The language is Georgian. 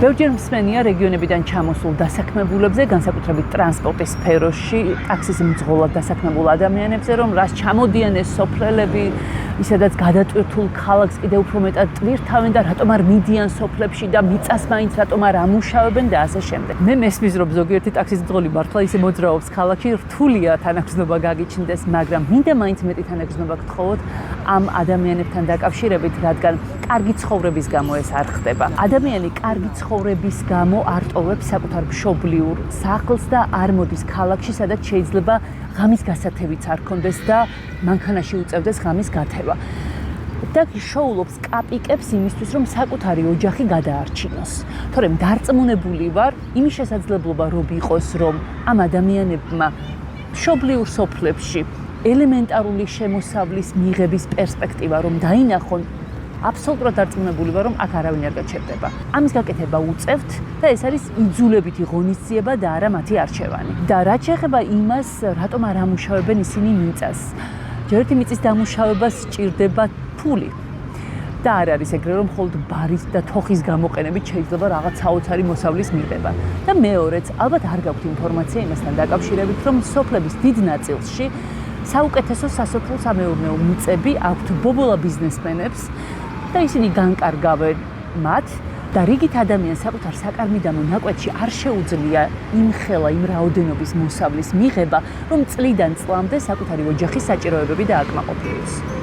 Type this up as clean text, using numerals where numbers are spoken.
ბევრჯერ მსმენია რეგიონებიდან ჩამოსულ დასაქმებულებზე, განსაკუთრებით ტრანსპორტის სფეროში, ტაქსის მძღოლად დასაქმებულ ადამიანებზე, რომ რას ჩამოდიან ეს სოფლელები, ისედაც გადატვირთულ ქალაქს კიდევ უფრო მეტად ტვირთავენ და რატომ არ მიდიან სოფლებში და მიწას მაინც რატომ არ ამუშავებენ და ასე შემდეგ. მე მესმის რომ ზოგიერთი ტაქსის მძღოლი მართლა ისე მოძრაობს ქალაქში, რთულია თანაგრძნობა გაგიჩნდეს, მაგრამ მინდა მაინც მეტი თანაგრძნობა გთხოვოთ ამ ადამიანებთან დაკავშირებით, რადგან კარგი ცხოვრების გამო ეს არ ხდება. ადამიანი კარგი ცხოვრების გამო არ ტოვებს საკუთარ მშობლიურ სახლს და არ მოდის ქალაქში, სადაც შეიძლება ღამის გასათევიც არ კონდეს და მანქანაში უწევდეს ღამის გათევა. და შოულობს კაპიკებს იმისთვის, რომ საკუთარი ოჯახი გადაარჩინოს. თორემ დარწმუნებული ვარ, იმის შესაძლებლობა რომ იყოს, რომ ამ ადამიანებმა მშობლიურ სოფლებში ელემენტარული შემოსავლის მიღების პერსპექტივა რომ დაინახონ, აბსოლუტურად დარწმუნებული ვარ, რომ აქ არავინ არ გაჩერდება. ამის გაკეთება უწევთ და ეს არის იძულებითი ღონისძიება და არა მათი არჩევანი. და რაც შეეხება იმას, რატომ არ ამუშავებენ ისინი მიწას. ჯერერთი მიწის დამუშავებას სჭირდება ფული. და არ არის ეგრე, რომ მხოლოდ ბარის და თოხის გამოყენებით შეიძლება რაღაც საოცარი მოსავლის მიღება. და მეორეც, ალბათ არ გაქვთ ინფორმაცია იმასთან დაკავშირებით, რომ სოფლების დიდ ნაწილში საუკეთესო სასოფლო-სამეურნეო მიწები აქვთ ბობოლა ბიზნესმენებს და ისინი განკარგავენ მათ და რიგით ადამიანს საკუთარ საკარმიდამო ნაკვეთში არ შეუძლია იმხელა იმ რაოდენობის მოსავლის მიღება, რომ წლიდან წლამდე საკუთარი ოჯახის საჭიროებები დააკმაყოფილოს.